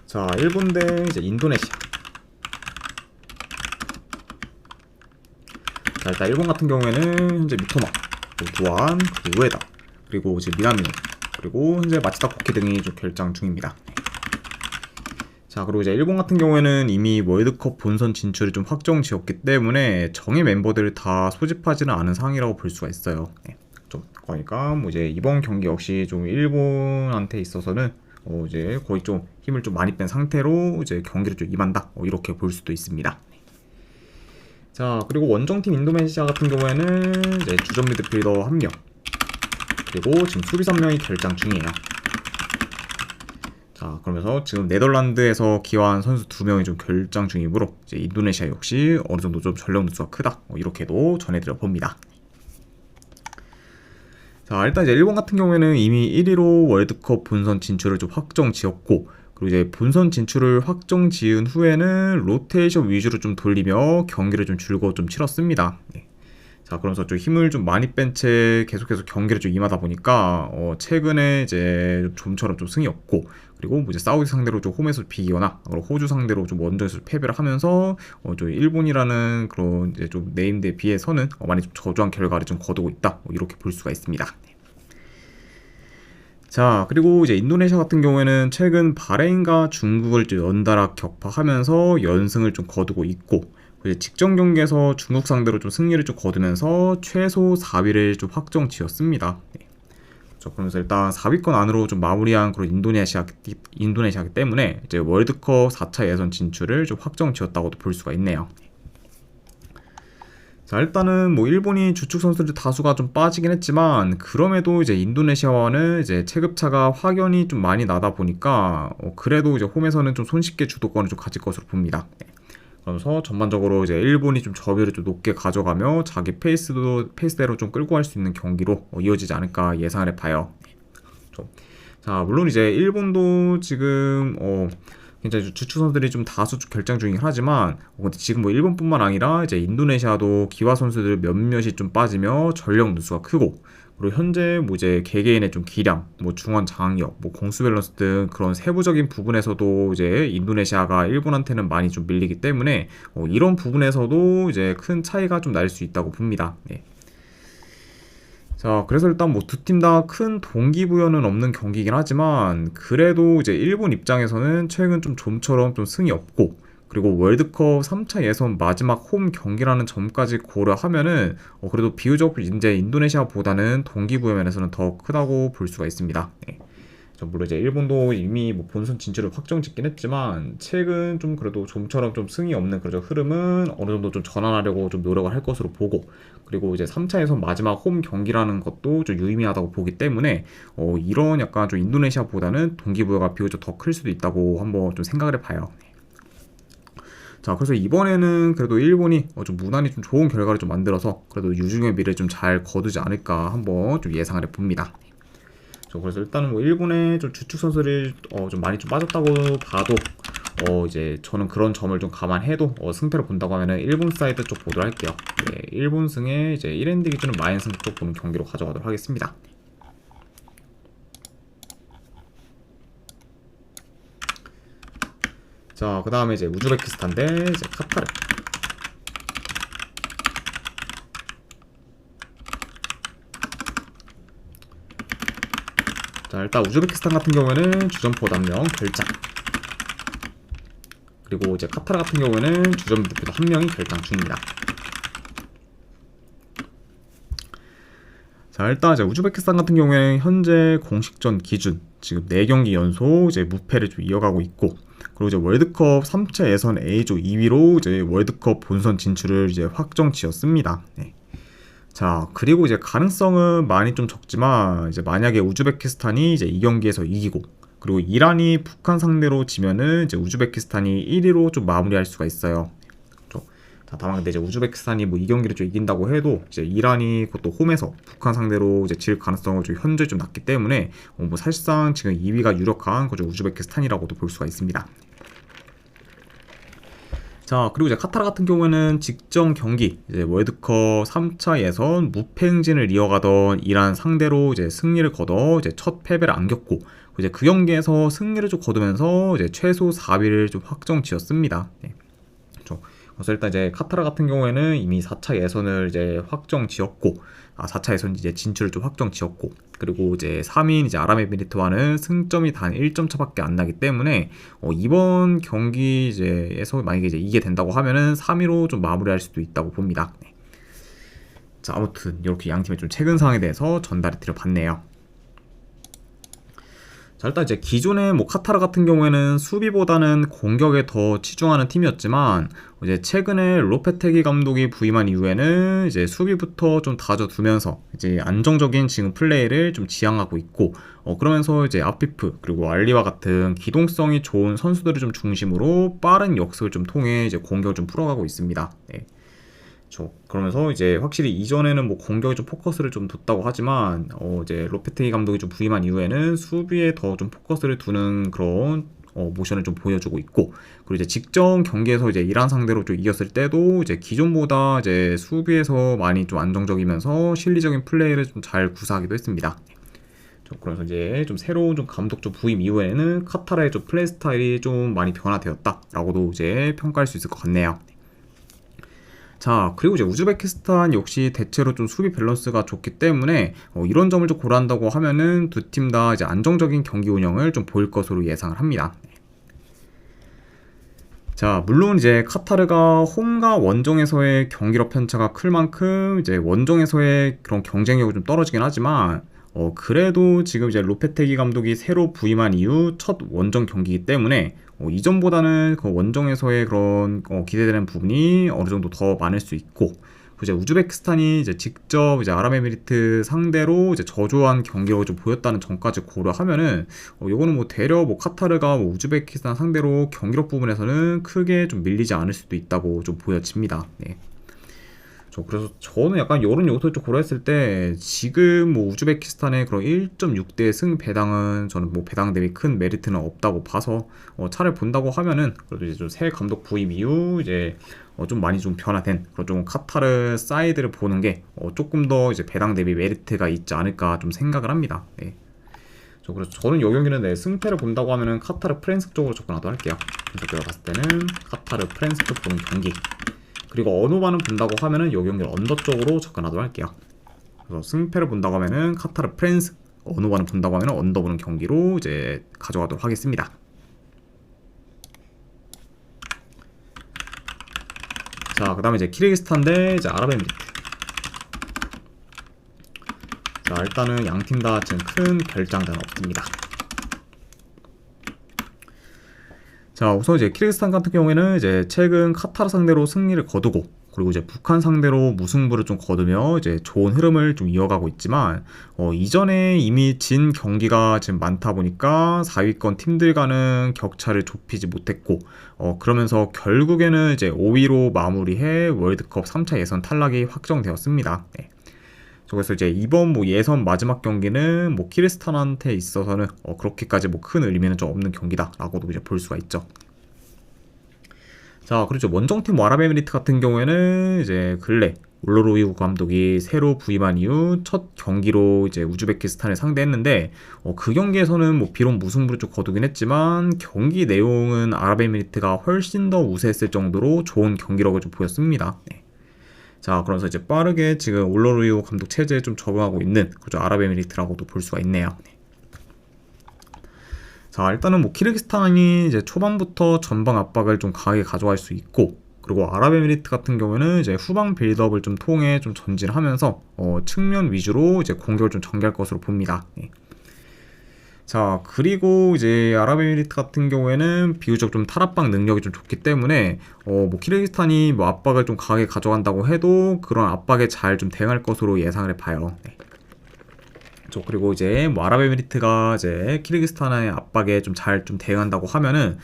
자, 일본 대 이제 인도네시아. 자, 일단 일본 같은 경우에는 현재 미토마, 그리고 두안, 그리고 우에다, 그리고 이제 미나미노, 그리고 현재 마치다 고키 등이 좀 결장 중입니다. 자, 그리고 이제 일본 같은 경우에는 이미 월드컵 본선 진출이 좀 확정 지었기 때문에 정예 멤버들을 다 소집하지는 않은 상황이라고 볼 수가 있어요. 좀 그러니까 뭐 이제 이번 경기 역시 좀 일본한테 있어서는 이제 거의 좀 힘을 좀 많이 뺀 상태로 이제 경기를 좀 임한다, 이렇게 볼 수도 있습니다. 자, 그리고 원정팀 인도네시아 같은 경우에는 이제 주전 미드필더 1명, 그리고 지금 수비 3명이 결장 중이에요. 자, 그러면서 지금 네덜란드에서 기여한 선수 2명이 좀 결장 중이므로 이제 인도네시아 역시 어느 정도 좀 전력 누수가 크다, 이렇게도 전해드려 봅니다. 자, 일단 이제 일본 같은 경우에는 이미 1위로 월드컵 본선 진출을 좀 확정 지었고, 그리고 이제 본선 진출을 확정 지은 후에는 로테이션 위주로 좀 돌리며 경기를 좀 줄곧 좀 치렀습니다. 자, 그러면서 좀 힘을 좀 많이 뺀 채 계속해서 경기를 좀 임하다 보니까 최근에 이제 좀처럼 좀 승이 없고, 그리고 뭐 이제 사우디 상대로 좀 홈에서 비기거나 호주 상대로 좀 원정에서 패배를 하면서 좀 일본이라는 그런 이제 좀 네임드에 비해서는 많이 좀 저조한 결과를 좀 거두고 있다, 이렇게 볼 수가 있습니다. 자, 그리고 이제 인도네시아 같은 경우에는 최근 바레인과 중국을 좀 연달아 격파하면서 연승을 좀 거두고 있고, 이제 직전 경기에서 중국 상대로 좀 승리를 좀 거두면서 최소 4위를 좀 확정 지었습니다. 자, 그러면서 일단 4위권 안으로 좀 마무리한 그런 인도네시아기 때문에 이제 월드컵 4차 예선 진출을 좀 확정 지었다고도 볼 수가 있네요. 자, 일단은 뭐 일본이 주축 선수들 다수가 좀 빠지긴 했지만, 그럼에도 이제 인도네시아와는 이제 체급차가 확연히 좀 많이 나다 보니까 그래도 이제 홈에서는 좀 손쉽게 주도권을 좀 가질 것으로 봅니다. 그러면서 전반적으로 이제 일본이 좀 저비를 좀 높게 가져가며 자기 페이스대로 좀 끌고 갈 수 있는 경기로 이어지지 않을까 예상을 해봐요. 자, 물론 이제 일본도 지금 굉장히 주축 선수들이 좀 다수 결장 중이긴 하지만, 근데 지금 뭐 일본뿐만 아니라 이제 인도네시아도 기화 선수들 몇몇이 좀 빠지며 전력 누수가 크고, 그리고 현재 뭐 이제 개개인의 좀 기량, 뭐 중원 장악력, 뭐 공수 밸런스 등 그런 세부적인 부분에서도 이제 인도네시아가 일본한테는 많이 좀 밀리기 때문에 이런 부분에서도 이제 큰 차이가 좀 날 수 있다고 봅니다. 자, 그래서 일단 뭐 두 팀 다 큰 동기부여는 없는 경기이긴 하지만, 그래도 이제 일본 입장에서는 최근 좀 좀처럼 좀 승이 없고, 그리고 월드컵 3차 예선 마지막 홈 경기라는 점까지 고려하면은 그래도 비교적 이제 인도네시아보다는 동기부여 면에서는 더 크다고 볼 수가 있습니다. 물론 이제 일본도 이미 뭐 본선 진출을 확정짓긴 했지만, 최근 좀 그래도 좀처럼 좀 승이 없는 그런 흐름은 어느 정도 좀 전환하려고 좀 노력을 할 것으로 보고, 그리고 이제 3차에서 마지막 홈 경기라는 것도 좀 유의미하다고 보기 때문에 이런 약간 좀 인도네시아보다는 동기부여가 비교적 더 클 수도 있다고 한번 좀 생각을 해봐요. 자, 그래서 이번에는 그래도 일본이 좀 무난히 좀 좋은 결과를 좀 만들어서 그래도 유중의 미래를 좀 잘 거두지 않을까 한번 좀 예상을 해봅니다. 그래서 일단은 뭐 일본의 좀 주축 선수들이 좀 많이 좀 빠졌다고 봐도 이제 저는 그런 점을 좀 감안해도 승패를 본다고 하면은 일본 사이드 쪽 보도록 할게요. 일본 승에 이제 1엔드 기준은 마이너스 쪽 보는 경기로 가져가도록 하겠습니다. 자, 그 다음에 이제 우즈베키스탄 대 이제 카타르. 자, 일단 우즈베키스탄 같은 경우에는 주전포 1명 결장, 그리고 이제 카타르 같은 경우에는 주전 미드필더 1명이 결장 중입니다. 자, 일단 이제 우즈베키스탄 같은 경우에는 현재 공식전 기준 지금 4경기 연속 이제 무패를 좀 이어가고 있고, 그리고 이제 월드컵 3차 예선 A조 2위로 이제 월드컵 본선 진출을 이제 확정 지었습니다. 자, 그리고 이제 가능성은 많이 좀 적지만, 이제 만약에 우즈베키스탄이 이제 이 경기에서 이기고, 그리고 이란이 북한 상대로 지면은 이제 우즈베키스탄이 1위로 좀 마무리할 수가 있어요. 자, 다만 근데 이제 우즈베키스탄이 뭐 이 경기를 좀 이긴다고 해도 이제 이란이 그것도 홈에서 북한 상대로 이제 질 가능성을 좀 현재 좀 낮기 때문에 뭐 사실상 지금 2위가 유력한 그죠 우즈베키스탄이라고도 볼 수가 있습니다. 자, 그리고 이제 카타르 같은 경우에는 직전 경기, 이제 월드컵 3차 예선 무패 행진을 이어가던 이란 상대로 이제 승리를 거둬 이제 첫 패배를 안겼고, 이제 그 경기에서 승리를 좀 거두면서 이제 최소 4위를 좀 확정 지었습니다. 네. 그렇죠. 그래서 일단 이제 카타르 같은 경우에는 이미 4차 예선을 이제 확정 지었고, 4차 예선 이제 진출을 좀 확정 지었고, 그리고 이제 3위인 이제 아랍에미리트와는 승점이 단 1점 차밖에 안 나기 때문에 이번 경기 이제에서 만약에 이제 이게 된다고 하면은 3위로 좀 마무리할 수도 있다고 봅니다. 네. 자, 아무튼 이렇게 양 팀의 좀 최근 상황에 대해서 전달해 드려봤네요. 자, 일단 이제 기존의 뭐 카타르 같은 경우에는 수비보다는 공격에 더 치중하는 팀이었지만, 이제 최근에 로페테기 감독이 부임한 이후에는 이제 수비부터 좀 다져두면서 이제 안정적인 지금 플레이를 좀 지향하고 있고, 그러면서 이제 아피프 그리고 알리와 같은 기동성이 좋은 선수들을 좀 중심으로 빠른 역습을 좀 통해 이제 공격을 좀 풀어가고 있습니다. 네. 그러면서 이제 확실히 이전에는 뭐 공격에 좀 포커스를 좀 뒀다고 하지만 이제 로페테기 감독이 좀 부임한 이후에는 수비에 더 좀 포커스를 두는 그런 모션을 좀 보여주고 있고, 그리고 이제 직전 경기에서 이제 이란 상대로 좀 이겼을 때도 이제 기존보다 이제 수비에서 많이 좀 안정적이면서 실리적인 플레이를 좀 잘 구사하기도 했습니다. 그래서 이제 좀 새로운 좀 감독 좀 부임 이후에는 카타르의 좀 플레이 스타일이 좀 많이 변화되었다라고도 이제 평가할 수 있을 것 같네요. 자, 그리고 이제 우즈베키스탄 역시 대체로 좀 수비 밸런스가 좋기 때문에 이런 점을 좀 고려한다고 하면은 두 팀 다 이제 안정적인 경기 운영을 좀 보일 것으로 예상을 합니다. 자, 물론 이제 카타르가 홈과 원정에서의 경기력 편차가 클 만큼 이제 원정에서의 그런 경쟁력이 좀 떨어지긴 하지만 그래도 지금 이제 로페테기 감독이 새로 부임한 이후 첫 원정 경기이기 때문에 이전보다는 그 원정에서의 그런 기대되는 부분이 어느 정도 더 많을 수 있고, 이제 우즈베키스탄이 이제 직접 이제 아랍에미리트 상대로 이제 저조한 경기력을 좀 보였다는 점까지 고려하면은 요거는 뭐 대려 뭐 카타르가 뭐 우즈베키스탄 상대로 경기력 부분에서는 크게 좀 밀리지 않을 수도 있다고 좀 보여집니다. 네. 그래서 저는 약간 이런 요소를 좀 고려했을 때 지금 뭐 우즈베키스탄의 그런 1.6대 승 배당은 저는 뭐 배당 대비 큰 메리트는 없다고 봐서 차를 본다고 하면은 그래도 이제 좀 새 감독 부임 이후 이제 좀 많이 좀 변화된 그런 좀 카타르 사이드를 보는 게 조금 더 이제 배당 대비 메리트가 있지 않을까 좀 생각을 합니다. 네. 그래서 저는 이 경기는 네, 승패를 본다고 하면은 카타르 프랜스 쪽으로 접근하도록 할게요. 그래서 제가 봤을 때는 카타르 프랜스 쪽 보는 경기. 그리고 언어반을 본다고 하면은 이 경기를 언더 쪽으로 접근하도록 할게요. 그래서 승패를 본다고 하면은 카타르 프랜스, 언어반을 본다고 하면은 언더 보는 경기로 이제 가져가도록 하겠습니다. 자, 그 다음에 이제 키르기스탄 대 이제 아랍에미리트. 자, 일단은 양 팀 다 지금 큰 결장단은 없습니다. 자, 우선 이제 키르기스탄 같은 경우에는 이제 최근 카타르 상대로 승리를 거두고, 그리고 이제 북한 상대로 무승부를 좀 거두며 이제 좋은 흐름을 좀 이어가고 있지만, 이전에 이미 진 경기가 지금 많다 보니까 4위권 팀들과는 격차를 좁히지 못했고, 그러면서 결국에는 이제 5위로 마무리해 월드컵 3차 예선 탈락이 확정되었습니다. 네. 그래서 이제 이번 뭐 예선 마지막 경기는 뭐 키르기스탄한테 있어서는 그렇게까지 뭐 큰 의미는 좀 없는 경기다라고도 이제 볼 수가 있죠. 자, 그렇죠. 원정팀 뭐 아랍에미리트 같은 경우에는 이제 근래 올로로이우 감독이 새로 부임한 이후 첫 경기로 이제 우즈베키스탄을 상대했는데 그 경기에서는 뭐 비록 무승부를 좀 거두긴 했지만 경기 내용은 아랍에미리트가 훨씬 더 우세했을 정도로 좋은 경기력을 좀 보였습니다. 네. 자, 그러면서 이제 빠르게 지금 올로루이우 감독 체제에 좀 적응하고 있는 그죠 아랍에미리트라고도 볼 수가 있네요. 네. 자, 일단은 뭐 키르기스탄이 이제 초반부터 전방 압박을 좀 강하게 가져갈 수 있고, 그리고 아랍에미리트 같은 경우는 이제 후방 빌드업을 좀 통해 좀 전진하면서 측면 위주로 이제 공격을 좀 전개할 것으로 봅니다. 네. 자, 그리고 이제 아랍에미리트 같은 경우에는 비교적 좀 탈압박 능력이 좀 좋기 때문에 뭐 키르기스탄이 뭐 압박을 좀 강하게 가져간다고 해도 그런 압박에 잘 좀 대응할 것으로 예상을 해봐요. 네. 그리고 이제 뭐 아랍에미리트가 이제 키르기스탄의 압박에 좀 잘 좀 대응한다고 하면은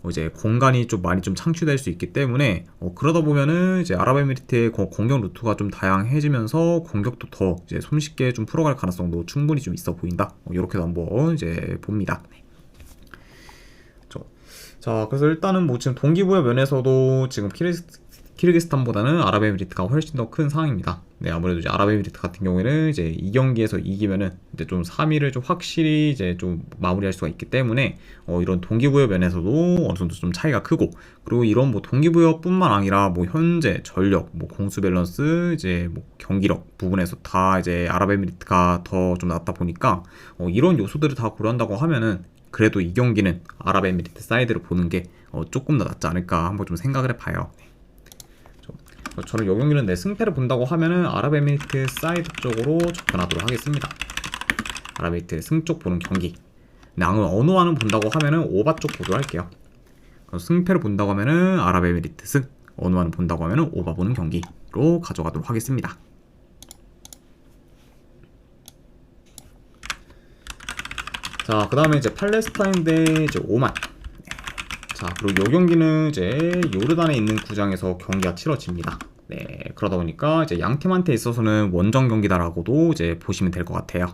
이제 공간이 좀 많이 좀 창출될 수 있기 때문에 그러다 보면은 이제 아랍에미리트의 공격 루트가 좀 다양해지면서 공격도 더 이제 손쉽게 좀 풀어갈 가능성도 충분히 좀 있어 보인다. 이렇게도 한번 이제 봅니다. 네. 자, 그래서 일단은 뭐 지금 동기부여 면에서도 지금 키르기스탄보다는 아랍에미리트가 훨씬 더 큰 상황입니다. 네, 아무래도 이제 아랍에미리트 같은 경우에는 이제 이 경기에서 이기면은 이제 좀 3위를 좀 확실히 이제 좀 마무리할 수가 있기 때문에 이런 동기부여 면에서도 어느 정도 좀 차이가 크고, 그리고 이런 뭐 동기부여뿐만 아니라 뭐 현재 전력, 뭐 공수 밸런스, 이제 뭐 경기력 부분에서 다 이제 아랍에미리트가 더 좀 낫다 보니까 이런 요소들을 다 고려한다고 하면은 그래도 이 경기는 아랍에미리트 사이드를 보는 게 조금 더 낫지 않을까 한번 좀 생각을 해봐요. 저는 이 경기는 내 승패를 본다고 하면은 아랍에미리트 사이드 쪽으로 접근하도록 하겠습니다. 아랍에미리트 승 쪽 보는 경기. 언어와는 본다고 하면은 오바 쪽 보도록 할게요. 승패를 본다고 하면은 아랍에미리트 승, 언어와는 본다고 하면은 오바 보는 경기로 가져가도록 하겠습니다. 자, 그 다음에 이제 팔레스타인 대 이제 오만. 자, 그리고 이 경기는 이제 요르단에 있는 구장에서 경기가 치러집니다. 네, 그러다 보니까 이제 양 팀한테 있어서는 원정 경기다라고도 이제 보시면 될 것 같아요.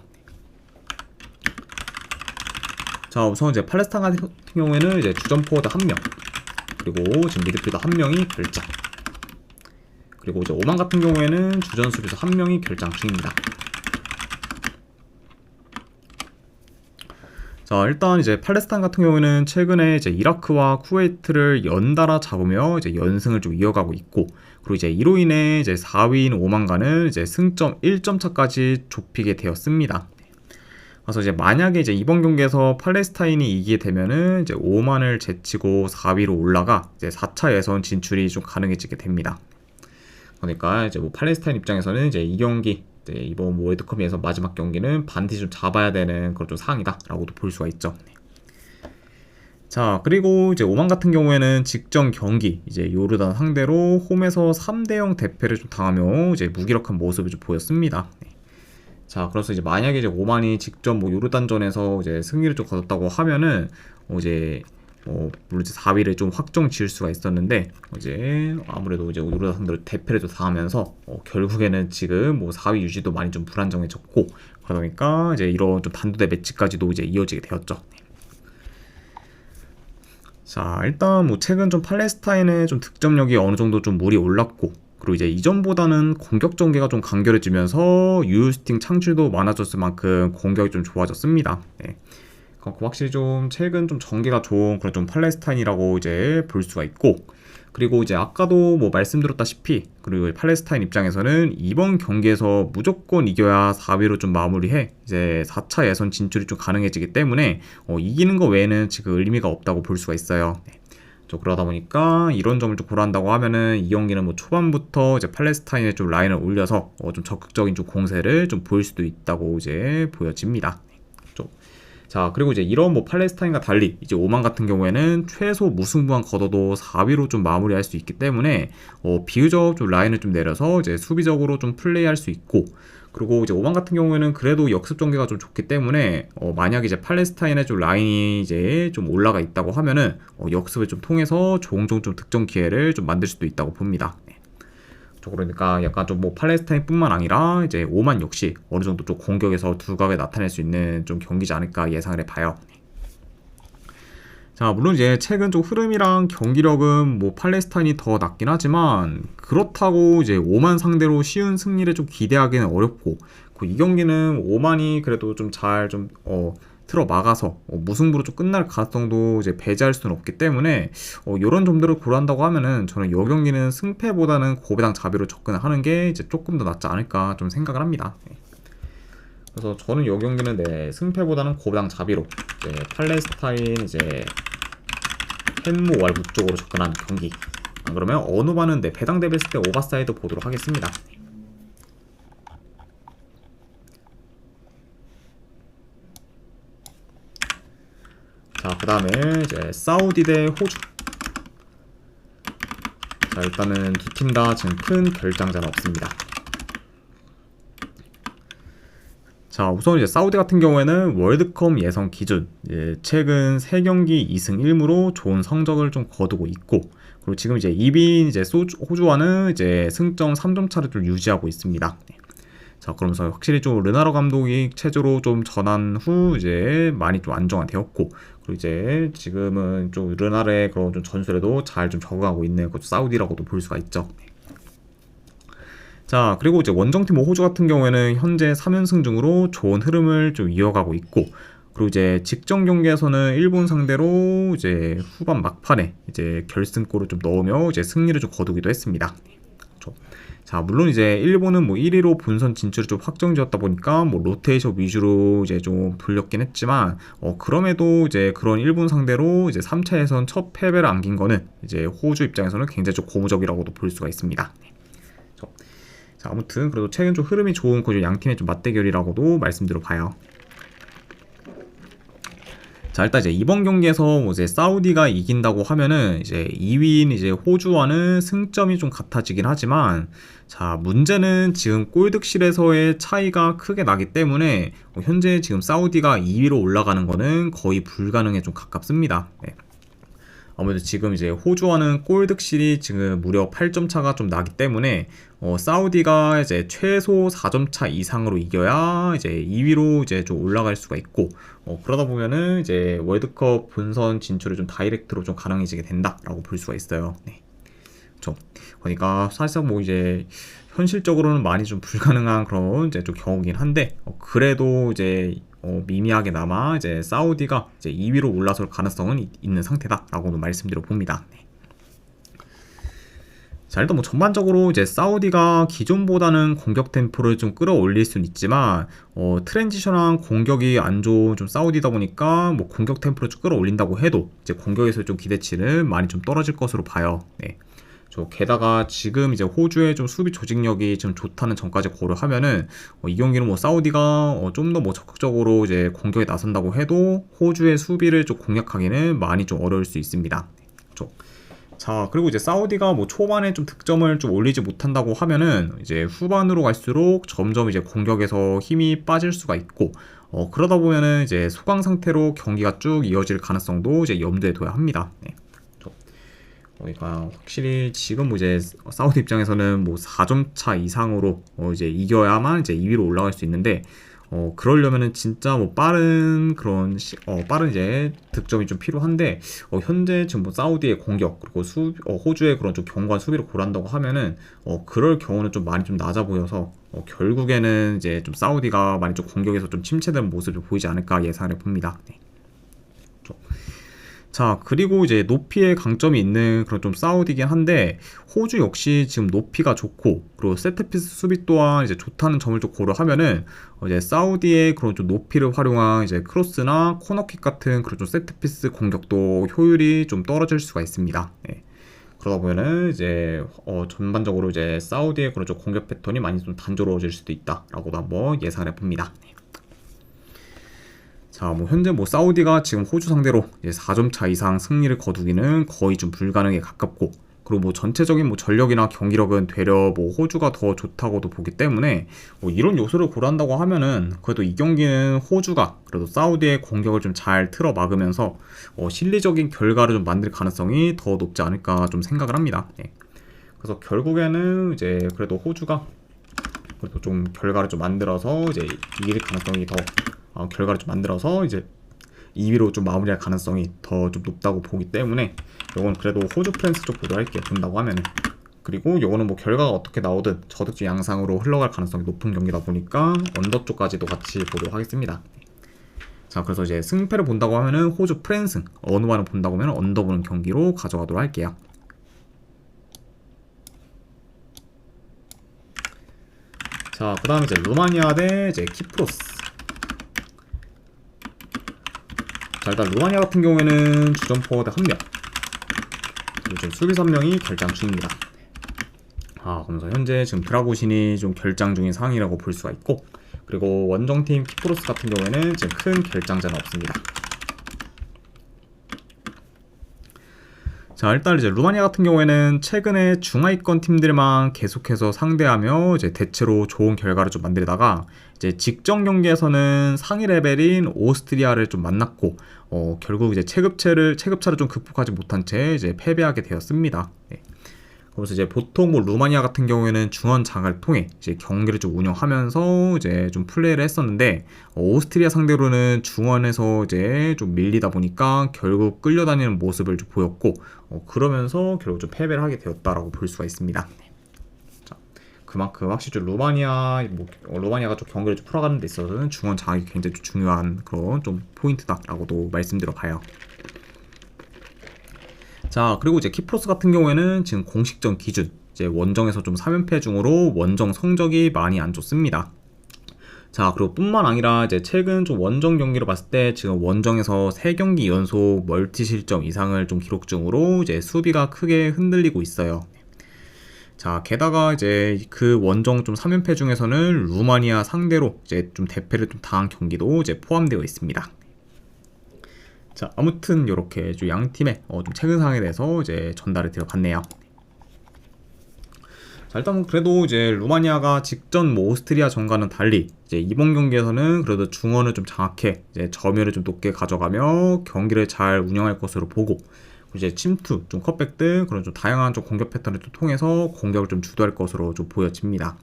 자, 우선 이제 팔레스타인 같은 경우에는 이제 주전 포워드 1명, 그리고 지금 미드필더 1명이 결장, 그리고 이제 오만 같은 경우에는 주전 수비수 1명이 결장 중입니다. 자, 일단 이제 팔레스타인 같은 경우에는 최근에 이제 이라크와 쿠웨이트를 연달아 잡으며 이제 연승을 좀 이어가고 있고, 그리고 이제 이로 인해 이제 4위인 오만과는 이제 승점 1점 차까지 좁히게 되었습니다. 그래서 이제 만약에 이제 이번 경기에서 팔레스타인이 이기게 되면은 이제 오만을 제치고 4위로 올라가 이제 4차 예선 진출이 좀 가능해지게 됩니다. 그러니까 이제 뭐 팔레스타인 입장에서는 이제 이 경기, 이번 월드컵에서 마지막 경기는 반드시 좀 잡아야 되는 그런 좀 상황이다라고도 볼 수가 있죠. 자, 그리고 이제 오만 같은 경우에는 직전 경기 이제 요르단 상대로 홈에서 3대0 대패를 좀 당하며 이제 무기력한 모습을 좀 보였습니다. 자, 그래서 이제 만약에 이제 오만이 직접 뭐 요르단전에서 이제 승리를 좀 거뒀다고 하면은 이제 물론 이제 4위를 좀 확정 지을 수가 있었는데 이제 아무래도 이제 요르단 상대로 대패를 좀 당하면서 결국에는 지금 뭐 4위 유지도 많이 좀 불안정해졌고, 그러다 보니까 이제 이런 좀 단두대 매치까지도 이제 이어지게 되었죠. 자, 일단 뭐 최근 좀 팔레스타인의 좀 득점력이 어느 정도 좀 물이 올랐고, 그리고 이제 이전보다는 공격 전개가 좀 간결해지면서 유효슈팅 창출도 많아졌을 만큼 공격이 좀 좋아졌습니다. 네. 확실히 좀 최근 좀 전개가 좋은 그런 좀 팔레스타인이라고 이제 볼 수가 있고, 그리고 이제 아까도 뭐 말씀드렸다시피 그리고 팔레스타인 입장에서는 이번 경기에서 무조건 이겨야 4위로 좀 마무리해 이제 4차 예선 진출이 좀 가능해지기 때문에 이기는 거 외에는 지금 의미가 없다고 볼 수가 있어요. 네. 그러다 보니까 이런 점을 좀 고려한다고 하면은 이 경기는 뭐 초반부터 이제 팔레스타인에 좀 라인을 올려서 좀 적극적인 좀 공세를 좀 보일 수도 있다고 이제 보여집니다. 자, 그리고 이제 이런 뭐 팔레스타인과 달리 이제 오만 같은 경우에는 최소 무승부만 거둬도 4위로 좀 마무리할 수 있기 때문에 비교적 좀 라인을 좀 내려서 이제 수비적으로 좀 플레이할 수 있고, 그리고 이제 오만 같은 경우에는 그래도 역습 전개가 좀 좋기 때문에 만약에 이제 팔레스타인의 좀 라인이 이제 좀 올라가 있다고 하면은 역습을 좀 통해서 종종 좀 득점 기회를 좀 만들 수도 있다고 봅니다. 그러니까 약간 좀 뭐 팔레스타인뿐만 아니라 이제 오만 역시 어느 정도 좀 공격에서 두각을 나타낼 수 있는 좀 경기지 않을까 예상을 해봐요. 자, 물론 이제 최근 좀 흐름이랑 경기력은 뭐 팔레스타인이 더 낫긴 하지만 그렇다고 이제 오만 상대로 쉬운 승리를 좀 기대하기는 어렵고, 이 경기는 오만이 그래도 좀 잘 좀 틀어 막아서 무승부로 좀 끝날 가능성도 이제 배제할 수는 없기 때문에 이런 점들을 고려한다고 하면은 저는 이 경기는 승패보다는 고배당 자비로 접근을 하는 게 이제 조금 더 낫지 않을까 좀 생각을 합니다. 그래서 저는 이 경기는 승패보다는 고배당 자비로 팔레스타인 이제 햄무 왈브 쪽으로 접근하는 경기. 안 그러면 어느 반은 배당 대비했을 때 오버사이드 보도록 하겠습니다. 자, 그 다음에 이제 사우디 대 호주. 자, 일단은 두 팀 다 지금 큰 결장자는 없습니다. 자, 우선 이제 사우디 같은 경우에는 월드컵 예선 기준 최근 3경기 2승 1무로 좋은 성적을 좀 거두고 있고, 그리고 지금 이제 2위인 이제 호주와는 이제 승점 3점 차를 좀 유지하고 있습니다. 자, 그러면서 확실히 좀 르나러 감독이 체제로 좀 전환 후 이제 많이 좀 안정화되었고, 그리고 이제 지금은 좀 르나르의 그런 좀 전술에도 잘 좀 적응하고 있는 그 사우디라고도 볼 수가 있죠. 자, 그리고 이제 원정팀 호주 같은 경우에는 현재 3연승 중으로 좋은 흐름을 좀 이어가고 있고, 그리고 이제 직전 경기에서는 일본 상대로 이제 후반 막판에 이제 결승골을 좀 넣으며 이제 승리를 좀 거두기도 했습니다. 그렇죠. 자, 물론 이제 일본은 뭐 1위로 본선 진출이 좀 확정지었다 보니까 뭐 로테이션 위주로 이제 좀 돌렸긴 했지만, 그럼에도 이제 그런 일본 상대로 이제 3차 예선 첫 패배를 안긴 거는 이제 호주 입장에서는 굉장히 좀 고무적이라고도 볼 수가 있습니다. 그렇죠. 자, 아무튼 그래도 최근 좀 흐름이 좋은 그 양 팀의 좀 맞대결이라고도 말씀드려 봐요. 자, 일단 이제 이번 경기에서 뭐 이제 사우디가 이긴다고 하면은 이제 2위인 이제 호주와는 승점이 좀 같아지긴 하지만, 자, 문제는 지금 골득실에서의 차이가 크게 나기 때문에 현재 지금 사우디가 2위로 올라가는 거는 거의 불가능에 좀 가깝습니다. 네. 아무래도 지금 이제 호주와는 골득실이 지금 무려 8점 차가 좀 나기 때문에 사우디가 이제 최소 4점 차 이상으로 이겨야 이제 2위로 이제 좀 올라갈 수가 있고, 그러다 보면은 이제 월드컵 본선 진출을 좀 다이렉트로 좀 가능해지게 된다라고 볼 수가 있어요. 네. 그렇죠. 그러니까 사실상 뭐 이제 현실적으로는 많이 좀 불가능한 그런 이제 좀 경우긴 한데, 그래도 이제 미미하게나마 이제 사우디가 이제 2위로 올라설 가능성은 있는 상태다라고도 말씀드려 봅니다. 네. 자, 일단 뭐 전반적으로 이제 사우디가 기존보다는 공격 템포를 좀 끌어올릴 수는 있지만, 트랜지션한 공격이 안 좋은 좀 사우디다 보니까 뭐 공격 템포를 좀 끌어올린다고 해도 이제 공격에서 좀 기대치는 많이 좀 떨어질 것으로 봐요. 네. 게다가 지금 이제 호주의 좀 수비 조직력이 좀 좋다는 점까지 고려하면은, 이 경기는 뭐 사우디가 좀 더 뭐 적극적으로 이제 공격에 나선다고 해도 호주의 수비를 좀 공략하기는 많이 좀 어려울 수 있습니다. 그렇죠. 자, 그리고 이제 사우디가 뭐 초반에 좀 득점을 좀 올리지 못한다고 하면은 이제 후반으로 갈수록 점점 이제 공격에서 힘이 빠질 수가 있고, 그러다 보면은 이제 소강 상태로 경기가 쭉 이어질 가능성도 이제 염두에 둬야 합니다. 네. 그러니까 확실히 지금 뭐 이제 사우디 입장에서는 뭐 4점 차 이상으로 이제 이겨야만 이제 2위로 올라갈 수 있는데, 그러려면은 진짜 뭐 빠른 그런 빠른 이제 득점이 좀 필요한데, 현재 지금 뭐 사우디의 공격 그리고 호주의 그런 좀 견고한 수비를 고란다고 하면은 그럴 경우는 좀 많이 좀 낮아 보여서 결국에는 이제 좀 사우디가 많이 좀 공격에서 좀 침체되는 모습을 보이지 않을까 예상을 봅니다. 네. 자, 그리고 이제 높이의 강점이 있는 그런 좀 사우디긴 한데, 호주 역시 지금 높이가 좋고 그리고 세트피스 수비 또한 이제 좋다는 점을 좀 고려하면은 이제 사우디의 그런 좀 높이를 활용한 이제 크로스나 코너킥 같은 그런 좀 세트피스 공격도 효율이 좀 떨어질 수가 있습니다. 네. 그러다 보면은 이제 전반적으로 이제 사우디의 그런 좀 공격 패턴이 많이 좀 단조로워질 수도 있다라고도 한번 예상을 해봅니다. 네. 자, 뭐 현재 뭐 사우디가 지금 호주 상대로 이제 4점 차 이상 승리를 거두기는 거의 좀 불가능에 가깝고, 그리고 뭐 전체적인 뭐 전력이나 경기력은 되려 뭐 호주가 더 좋다고도 보기 때문에, 뭐 이런 요소를 고려한다고 하면은 그래도 이 경기는 호주가 그래도 사우디의 공격을 좀 잘 틀어 막으면서 실리적인 결과를 좀 만들 가능성이 더 높지 않을까 좀 생각을 합니다. 네. 그래서 결국에는 이제 그래도 호주가 그래도 좀 결과를 좀 만들어서 이제 이길 가능성이 더 결과를 좀 만들어서 이제 2위로 좀 마무리할 가능성이 더 좀 높다고 보기 때문에, 요건 그래도 호주 프랑스 쪽 보도할게요. 본다고 하면은. 그리고 요거는 뭐 결과가 어떻게 나오든 저득주 양상으로 흘러갈 가능성이 높은 경기다 보니까 언더 쪽까지도 같이 보도록 하겠습니다. 자, 그래서 이제 승패를 본다고 하면은 호주 프랜승, 어느 반을 본다고 하면 언더 보는 경기로 가져가도록 할게요. 자, 그 다음에 이제 루마니아 대 이제 키프로스. 자, 일단 루마니아 같은 경우에는 주전 포워드 1명, 그리고 지금 수비 3명이 결장 중입니다. 그러면서 현재 지금 드라고신이 좀 결장 중인 상황이라고 볼 수가 있고, 그리고 원정팀 키프로스 같은 경우에는 지금 큰 결장자는 없습니다. 자, 일단 이제 루마니아 같은 경우에는 최근에 중하위권 팀들만 계속해서 상대하며 이제 대체로 좋은 결과를 좀 만들다가, 이제 직전 경기에서는 상위 레벨인 오스트리아를 좀 만났고, 결국 이제 체급차를 좀 극복하지 못한 채 이제 패배하게 되었습니다. 네. 그래서 이제 보통 뭐 루마니아 같은 경우에는 중원 장을 통해 이제 경기를 좀 운영하면서 이제 좀 플레이를 했었는데 오스트리아 상대로는 중원에서 이제 좀 밀리다 보니까 결국 끌려다니는 모습을 좀 보였고 그러면서 결국 좀 패배를 하게 되었다라고 볼 수가 있습니다. 자, 그만큼 확실히 좀 루마니아가 좀 경기를 좀 풀어가는 데 있어서는 중원 장악이 굉장히 좀 중요한 그런 좀 포인트다라고도 말씀드려 봐요. 자, 그리고 이제 키프로스 같은 경우에는 지금 공식전 기준 이제 원정에서 좀 3연패 중으로 원정 성적이 많이 안 좋습니다. 자, 그리고 뿐만 아니라 이제 최근 좀 원정 경기로 봤을 때 지금 원정에서 3경기 연속 멀티 실점 이상을 좀 기록 중으로 이제 수비가 크게 흔들리고 있어요. 자, 게다가 이제 그 원정 좀 3연패 중에서는 루마니아 상대로 이제 좀 대패를 좀 당한 경기도 이제 포함되어 있습니다. 자, 아무튼 이렇게 좀 양 팀의 좀 최근 상황에 대해서 이제 전달을 드려봤네요. 자, 일단 그래도 이제 루마니아가 직전 뭐 오스트리아 전과는 달리 이제 이번 경기에서는 그래도 중원을 좀 장악해 이제 점유율을 좀 높게 가져가며 경기를 잘 운영할 것으로 보고 이제 침투, 좀 컷백 등 그런 좀 다양한 좀 공격 패턴을 좀 통해서 공격을 좀 주도할 것으로 좀 보여집니다.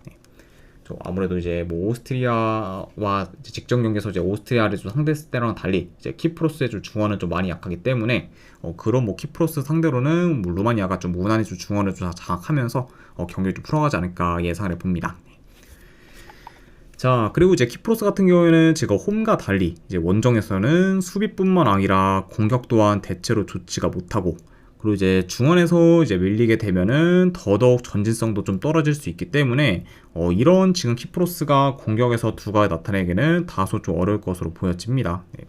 아무래도 이제 뭐 오스트리아와 이제 직전 경기에서 이제 오스트리아를 좀 상대했을 때랑 달리 이제 키프로스의 좀 중원은 좀 많이 약하기 때문에 그런 뭐 키프로스 상대로는 뭐 루마니아가 좀 무난히 좀 중원을 좀 장악하면서 경기를 좀 풀어가지 않을까 예상을 해봅니다. 자, 그리고 이제 키프로스 같은 경우에는 지금 홈과 달리 이제 원정에서는 수비뿐만 아니라 공격 또한 대체로 좋지가 못하고 그리고 이제 중원에서 이제 밀리게 되면은 더더욱 전진성도 좀 떨어질 수 있기 때문에 이런 지금 키프로스가 공격에서 두각을 나타내기는 다소 좀 어려울 것으로 보여집니다. 네.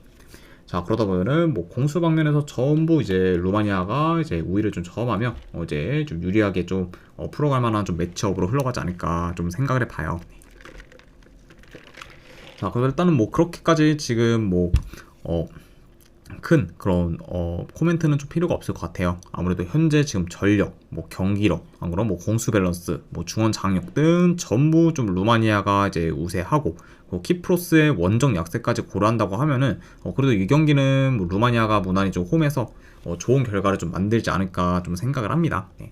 자, 그러다 보면은 뭐 공수 방면에서 전부 이제 루마니아가 이제 우위를 좀 점하며 이제 좀 유리하게 좀 풀어갈 만한 좀 매치업으로 흘러가지 않을까 좀 생각을 해봐요. 자, 그래서 일단은 뭐 그렇게까지 지금 뭐 큰 그런 코멘트는 좀 필요가 없을 것 같아요. 아무래도 현재 지금 전력, 뭐 경기력, 안 그럼 뭐 공수 밸런스, 뭐 중원 장력 등 전부 좀 루마니아가 이제 우세하고 키프로스의 원정 약세까지 고려한다고 하면은 그래도 이 경기는 뭐 루마니아가 무난히 좀 홈에서 좋은 결과를 좀 만들지 않을까 좀 생각을 합니다. 네.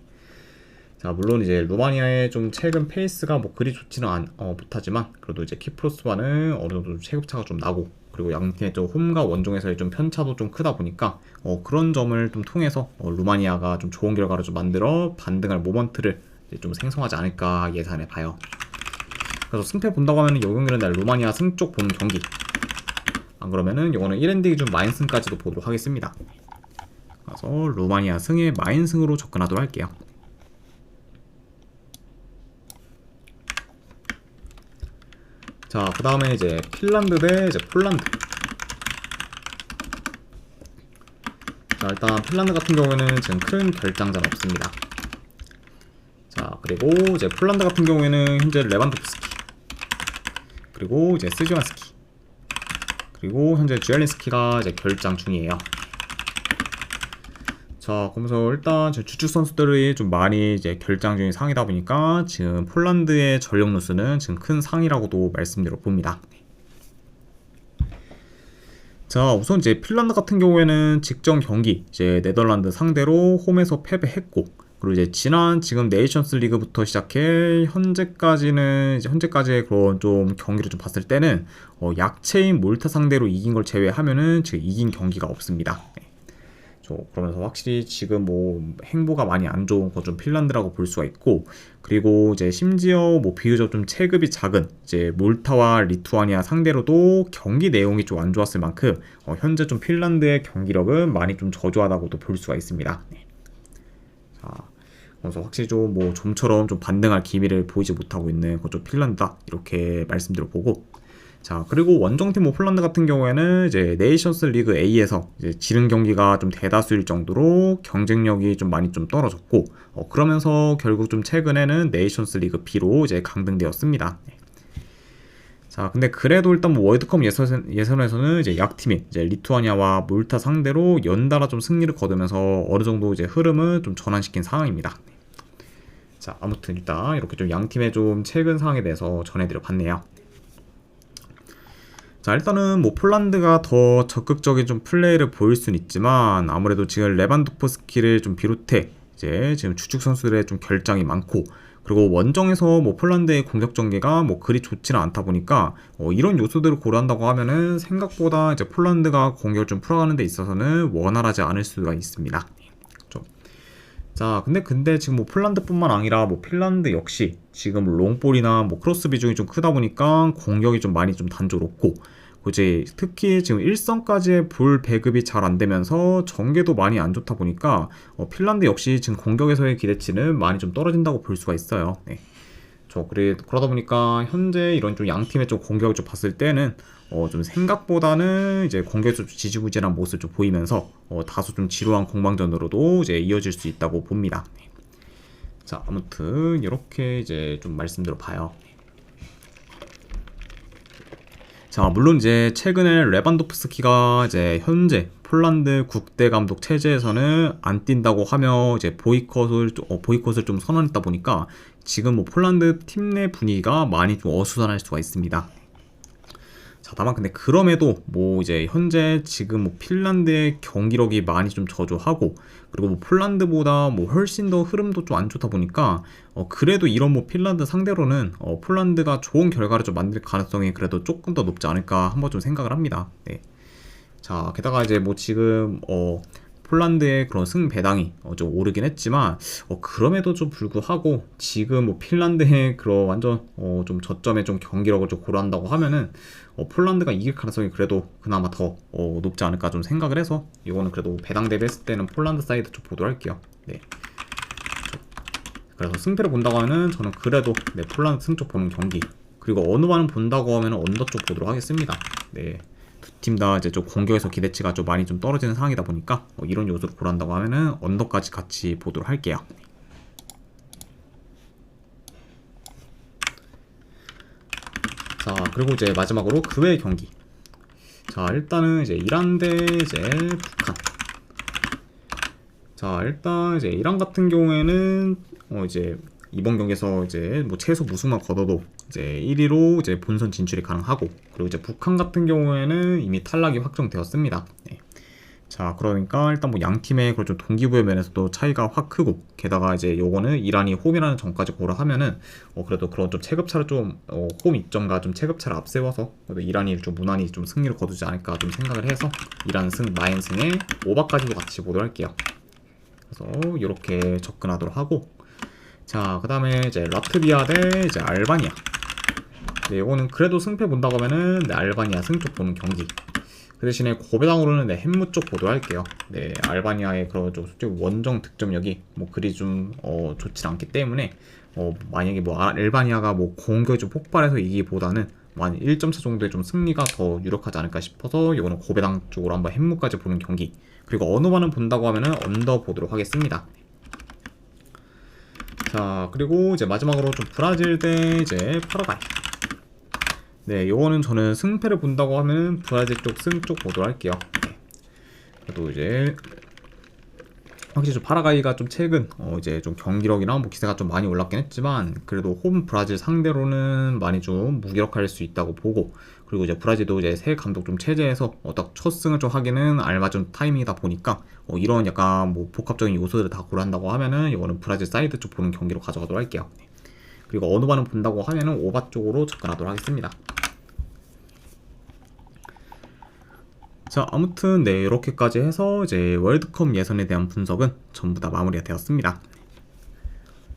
자, 물론 이제 루마니아의 좀 최근 페이스가 뭐 그리 좋지는 못하지만 그래도 이제 키프로스와는 어느 정도 체급차가 좀 나고 그리고 양팀의 좀 홈과 원정에서의 좀 편차도 좀 크다 보니까 그런 점을 좀 통해서 루마니아가 좀 좋은 결과를 좀 만들어 반등할 모먼트를 좀 생성하지 않을까 예상해 봐요. 그래서 승패 본다고 하면 이 경기는 날 루마니아 승 쪽 보는 경기. 안 그러면은 이거는 1엔드 기준 마인승까지도 보도록 하겠습니다. 그래서 루마니아 승의 마인승으로 접근하도록 할게요. 자, 그 다음에 이제 핀란드 대 이제 폴란드. 자, 일단 핀란드 같은 경우에는 지금 큰 결장자는 없습니다. 자, 그리고 이제 폴란드 같은 경우에는 현재 레반도프스키, 그리고 이제 스지완스키, 그리고 현재 주엘린스키가 이제 결장 중이에요. 자, 그러면서 일단 제 주축 선수들이 좀 많이 이제 결장 중인 상이다 보니까 지금 폴란드의 전력 누수는 지금 큰 상이라고도 말씀드려 봅니다. 자, 우선 이제 핀란드 같은 경우에는 직전 경기 이제 네덜란드 상대로 홈에서 패배했고 그리고 이제 지금 네이션스 리그부터 시작해 현재까지의 그런 좀 경기를 좀 봤을 때는 약체인 몰타 상대로 이긴 걸 제외하면은 지금 이긴 경기가 없습니다. 그러면서 확실히 지금 뭐 행보가 많이 안 좋은 건 좀 핀란드라고 볼 수가 있고 그리고 이제 심지어 뭐 비교적 좀 체급이 작은 이제 몰타와 리투아니아 상대로도 경기 내용이 좀 안 좋았을 만큼 현재 좀 핀란드의 경기력은 많이 좀 저조하다고도 볼 수가 있습니다. 네. 자, 그래서 확실히 좀 뭐 좀처럼 좀 반등할 기미를 보이지 못하고 있는 그좀 핀란드다 이렇게 말씀드려보고 자, 그리고 원정팀 뭐 폴란드 같은 경우에는 이제 네이션스 리그 A에서 이제 지른 경기가 좀 대다수일 정도로 경쟁력이 좀 많이 좀 떨어졌고 그러면서 결국 좀 최근에는 네이션스 리그 B로 이제 강등되었습니다. 네. 자, 근데 그래도 일단 뭐 월드컵 예선에서는 이제 약팀인 이제 리투아니아와 몰타 상대로 연달아 좀 승리를 거두면서 어느 정도 이제 흐름을 좀 전환시킨 상황입니다. 네. 자, 아무튼 일단 이렇게 좀 양팀의 좀 최근 상황에 대해서 전해드려 봤네요. 자, 일단은 뭐 폴란드가 더 적극적인 좀 플레이를 보일 수는 있지만 아무래도 지금 레반도프스키를 좀 비롯해 이제 지금 주축 선수들의 좀 결장이 많고, 그리고 원정에서 뭐 폴란드의 공격 전개가 뭐 그리 좋지는 않다 보니까 이런 요소들을 고려한다고 하면은 생각보다 이제 폴란드가 공격을 좀 풀어가는 데 있어서는 원활하지 않을 수가 있습니다. 좀. 자, 근데 지금 뭐 폴란드뿐만 아니라 뭐 핀란드 역시 지금 롱볼이나 뭐 크로스 비중이 좀 크다 보니까 공격이 좀 많이 좀 단조롭고, 이제 특히 지금 1선까지의 볼 배급이 잘 안 되면서 전개도 많이 안 좋다 보니까 핀란드 역시 지금 공격에서의 기대치는 많이 좀 떨어진다고 볼 수가 있어요. 네. 그러다 보니까 현재 이런 좀 양 팀의 좀 공격을 좀 봤을 때는 좀 생각보다는 이제 공격에서 좀 지지부진한 모습을 좀 보이면서 다소 좀 지루한 공방전으로도 이제 이어질 수 있다고 봅니다. 네. 자, 아무튼 이렇게 이제 좀 말씀드려 봐요. 자, 물론 이제 최근에 레반도프스키가 이제 현재 폴란드 국대 감독 체제에서는 안 뛴다고 하며 이제 보이콧을 좀 선언했다 보니까 지금 뭐 폴란드 팀 내 분위기가 많이 좀 어수선할 수가 있습니다. 자, 다만 근데 그럼에도 뭐 이제 현재 지금 뭐 핀란드의 경기력이 많이 좀 저조하고, 그리고 뭐 폴란드보다 뭐 훨씬 더 흐름도 좀 안 좋다 보니까 그래도 이런 뭐 핀란드 상대로는 폴란드가 좋은 결과를 좀 만들 가능성이 그래도 조금 더 높지 않을까 한번 좀 생각을 합니다. 네. 자, 게다가 이제 뭐 지금 폴란드의 그런 승 배당이 좀 오르긴 했지만 그럼에도 좀 불구하고 지금 뭐 핀란드의 그런 완전 좀 저점의 좀 경기력을 좀 고려한다고 하면은 폴란드가 이길 가능성이 그래도 그나마 더 높지 않을까 좀 생각을 해서 이거는 그래도 배당 대비했을 때는 폴란드 사이드 좀 보도록 할게요. 네. 그래서 승패를 본다고 하면은 저는 그래도 네, 폴란드 승 쪽 보는 경기, 그리고 어느 반은 본다고 하면은 언더 쪽 보도록 하겠습니다. 네. 두 팀 다 이제 좀 공격에서 기대치가 좀 많이 좀 떨어지는 상황이다 보니까 이런 요소를 고려한다고 하면은 언더까지 같이 보도록 할게요. 자, 그리고 이제 마지막으로 그 외의 경기. 자, 일단은 이제 이란 대 이제 북한. 자, 일단 이제 이란 같은 경우에는 이제 이번 경기에서 이제 뭐 최소 무승만 거둬도 이제 1위로 이제 본선 진출이 가능하고, 그리고 이제 북한 같은 경우에는 이미 탈락이 확정되었습니다. 네. 자, 그러니까 일단 뭐 양 팀의 그런 좀 동기부여 면에서도 차이가 확 크고, 게다가 이제 요거는 이란이 홈이라는 점까지 고려하면은 그래도 그런 좀 체급차를 좀 홈 이점과 좀 체급차를 앞세워서 그래도 이란이 좀 무난히 좀 승리를 거두지 않을까 좀 생각을 해서 이란 승 마인승에 오바까지도 같이 보도록 할게요. 그래서 이렇게 접근하도록 하고, 자, 그 다음에 이제 라트비아 대 이제 알바니아. 네, 이거는 그래도 승패 본다고 하면은 네, 알바니아 승쪽 보는 경기. 그 대신에 고배당으로는 네, 햄무 쪽 보도록 할게요. 네, 알바니아의 그런 좀 솔직히 원정 득점력이 뭐 그리 좀 좋지 않기 때문에 만약에 뭐 알바니아가 뭐 공격이 좀 폭발해서 이기보다는 한 1점 차 정도의 좀 승리가 더 유력하지 않을까 싶어서 이거는 고배당 쪽으로 한번 햄무까지 보는 경기. 그리고 어느 반은 본다고 하면은 언더 보도록 하겠습니다. 자, 그리고 이제 마지막으로 좀 브라질 대 이제 파라과이. 네, 요거는 저는 승패를 본다고 하면 브라질 쪽 승 쪽 보도록 할게요. 네. 그래도 이제 확실히 좀 파라과이가 좀 최근 이제 좀 경기력이나 뭐 기세가 좀 많이 올랐긴 했지만 그래도 홈 브라질 상대로는 많이 좀 무기력할 수 있다고 보고, 그리고 이제 브라질도 이제 새 감독 좀 체제에서 딱 첫 승을 좀 하기는 알맞은 타이밍이다 보니까 이런 약간 뭐 복합적인 요소들을 다 고려한다고 하면은 이거는 브라질 사이드 쪽 보는 경기로 가져가도록 할게요. 그리고 어느 반은 본다고 하면은 오바 쪽으로 접근하도록 하겠습니다. 자, 아무튼 네, 이렇게까지 해서 이제 월드컵 예선에 대한 분석은 전부 다 마무리가 되었습니다.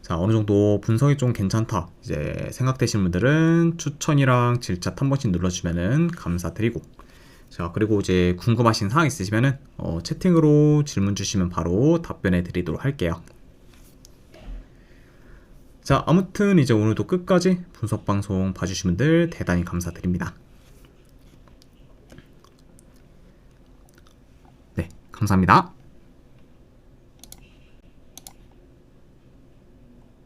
자, 어느 정도 분석이 좀 괜찮다 이제 생각되시는 분들은 추천이랑 질차 한 번씩 눌러주시면은 감사드리고, 자, 그리고 이제 궁금하신 사항 있으시면은 채팅으로 질문 주시면 바로 답변해 드리도록 할게요. 자, 아무튼 이제 오늘도 끝까지 분석 방송 봐주신 분들 대단히 감사드립니다. 네, 감사합니다.